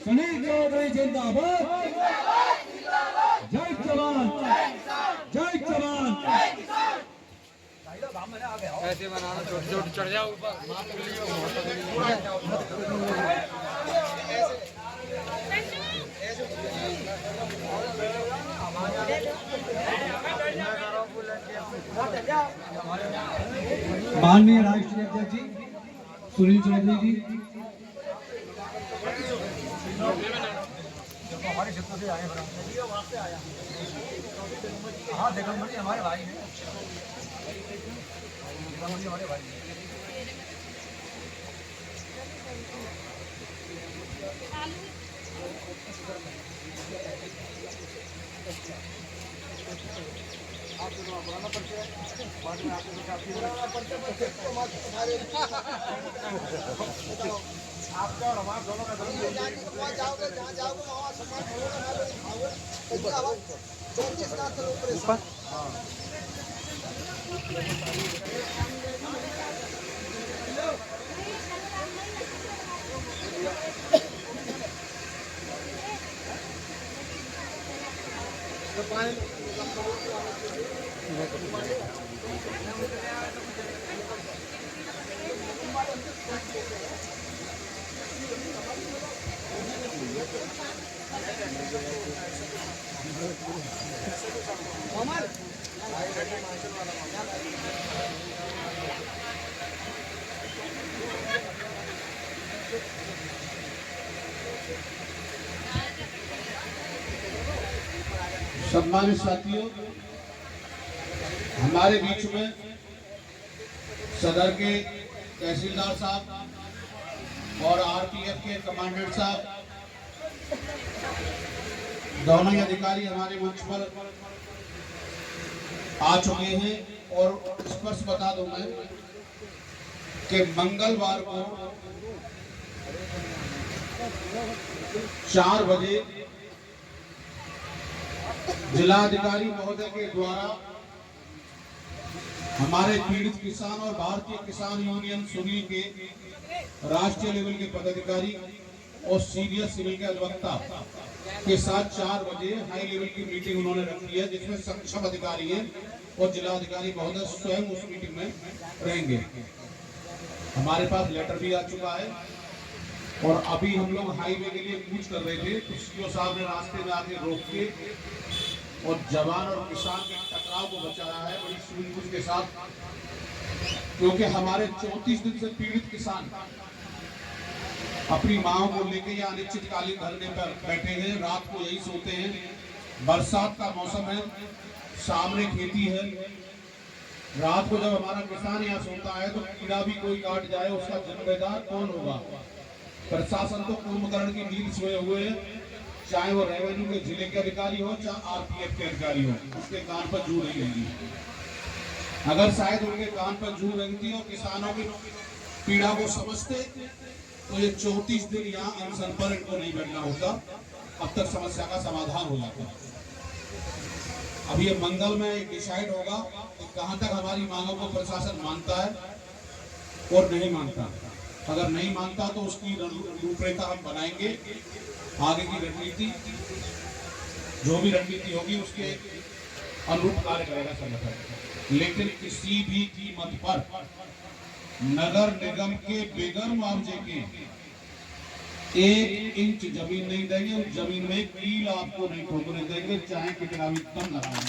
सुनील चौधरी जिंदाबाद, जय जवान, जय जवान। ऐसे बनाना, छोटे छोटे चढ़ जाओ ऊपर। माननीय राष्ट्रीय अध्यक्ष जी सुनील चौधरी जी, हमारे क्षेत्र से आए हाँ देखो हमारे भाई हैं, हमारे भाई पुराना परिचय बाद में आपके आपका और हमारा दोनों का जाओगे जहाँ जाओगे वहाँ सम्मान ऊपर। सम्मानित साथियों, हमारे बीच में सदर के तहसीलदार साहब और आरपीएफ के कमांडेंट साहब, दोनों ही अधिकारी हमारे मंच पर आ चुके हैं। और स्पष्ट बता दूं मैं कि मंगलवार को 4 बजे जिलाधिकारी महोदय के द्वारा हमारे पीड़ित किसान और भारतीय किसान यूनियन सुनील के राष्ट्रीय लेवल के पदाधिकारी और सीनियर सिविल के अधिवक्ता के साथ 4 बजे हाई लेवल की मीटिंग उन्होंने रखी है, जिसमें सक्षम अधिकारी हैं और जिलाधिकारी महोदय स्वयं उस मीटिंग में रहेंगे। हमारे पास लेटर भी आ चुका है और अभी हम लोग हाईवे के लिए कूच कर रहे थे तो सीओ साहब ने रास्ते में आके रोक के और जवान और किसान के टकराव को बचाया है बड़ी सूझबूझ के साथ, क्योंकि हमारे 34 दिन से पीड़ित किसान अपनी मांगों को लेकर या अनिश्चितकालीन धरने पर बैठे हैं। रात को यही सोते हैं। बरसात का मौसम है, सामने खेती है। रात को जब हमारा किसान यहाँ सोता है तो कीड़ा भी कोई काट जाए उसका जिम्मेदार कौन होगा? प्रशासन तो कुंभकर्ण की नींद सोए हुए है, चाहे वो रेवेन्यू के जिले के अधिकारी हो चाहे आरपीएफ के अधिकारी हो, उसके कान पर जू नहीं रहेगी। अगर शायद उनके कान पर जू रहती और किसानों की पीड़ा को समझते तो ये 34 दिन यहाँ अनशन पर इनको नहीं बैठना होता, अब तक समस्या का समाधान हो जाता। अब ये मंगल में एक डिसाइड होगा कि कहाँ तक हमारी मांगों को प्रशासन मानता है और नहीं मानता। अगर नहीं मानता तो उसकी रूपरेखा हम बनाएंगे, आगे की रणनीति जो भी रणनीति होगी उसके अनुरूप कार्य करेगा संगठन। लेकिन किसी भी कीमत पर नगर निगम के बेगर मुआवजे के 1 इंच जमीन नहीं देंगे, उस जमीन में कील आपको नहीं ठोकने देंगे, चाहे कितना भी कम लगाना।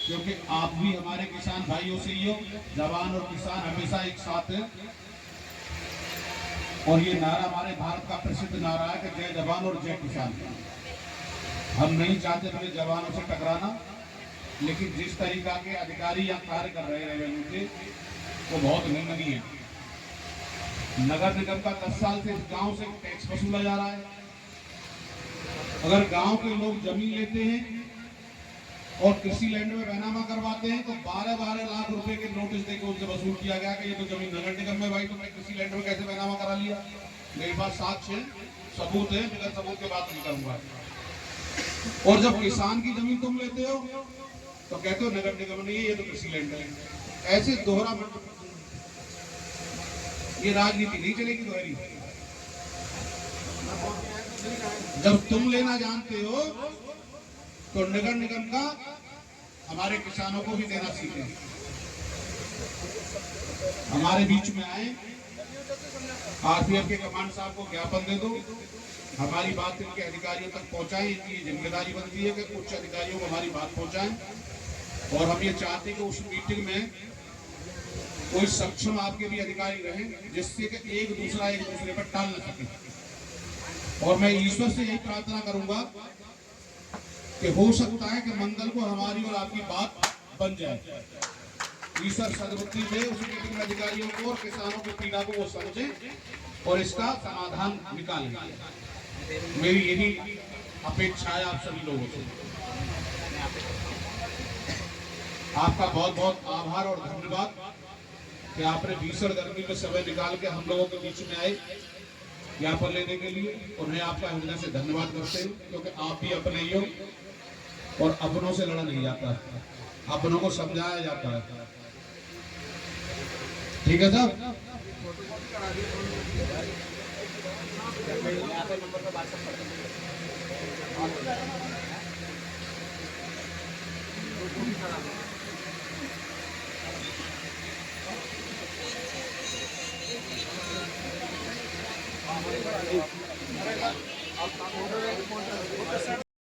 क्योंकि आप भी हमारे किसान भाइयों से ही हो, जवान और किसान हमेशा एक साथ है। और ये नारा हमारे भारत का प्रसिद्ध नारा है कि जय जवान और जय किसान। हम नहीं चाहते अपने जवानों से टकराना, लेकिन जिस तरीका के अधिकारी यहाँ कार्य कर रहे हैं रेवेन्यू के, वो बहुत निंदनीय है। नगर निगम का 10 साल से इस गांव से टैक्स वसूला जा रहा है। अगर गांव के लोग जमीन लेते हैं और कृषि लैंड में बैनामा करवाते हैं तो 12-12 लाख रुपए के नोटिस देकर उनसे वसूल किया गया कि ये तो जमीन नगर निगम में, भाई तुमने कृषि लैंड में कैसे बैनामा करा लिया? मेरे पास साक्ष्य सबूत है, बिना सबूत के बात नहीं करूंगा। और जब किसान की जमीन तुम लेते हो तो कहते हो नगर निगम नहीं, ये तो कृषि लैंड है। ऐसे दोहरा ये राजनीति नहीं चलेगी दोहरी। जब तुम लेना जानते हो तो नगर निगम का हमारे किसानों को भी देना सीखें। हमारे बीच में आए, आरपीएफ के कमांड साहब को ज्ञापन दे दो, हमारी बात इनके अधिकारियों तक पहुंचाएं। इनकी जिम्मेदारी बनती है कि उच्च अधिकारियों को हमारी बात पहुंचाएं। और हम ये चाहते हैं कि उस मीटिंग में कोई सक्षम आपके भी अधिकारी रहे, जिससे कि एक दूसरे पर टाल न सके। और मैं ईश्वर से यही प्रार्थना करूंगा कि हो सकता है कि मंगल को हमारी और आपकी बात बन जाए। ईश्वर सद्बुद्धि दे उस मीटिंग में अधिकारियों को और किसानों की पीड़ा को वो समझे और इसका समाधान निकालें। मेरी यही अपेक्षा है आप सभी लोगों से। आपका बहुत बहुत आभार और धन्यवाद कि आपने भीषण गर्मी में समय निकाल के हम लोगों के बीच में आए ज्ञापन लेने के लिए। उन्हें आपका हृदय से धन्यवाद करते हैं, क्योंकि आप भी अपने ही हो और अपनों से लड़ा नहीं जाता, अपनों को समझाया जाता है। ठीक है साहब।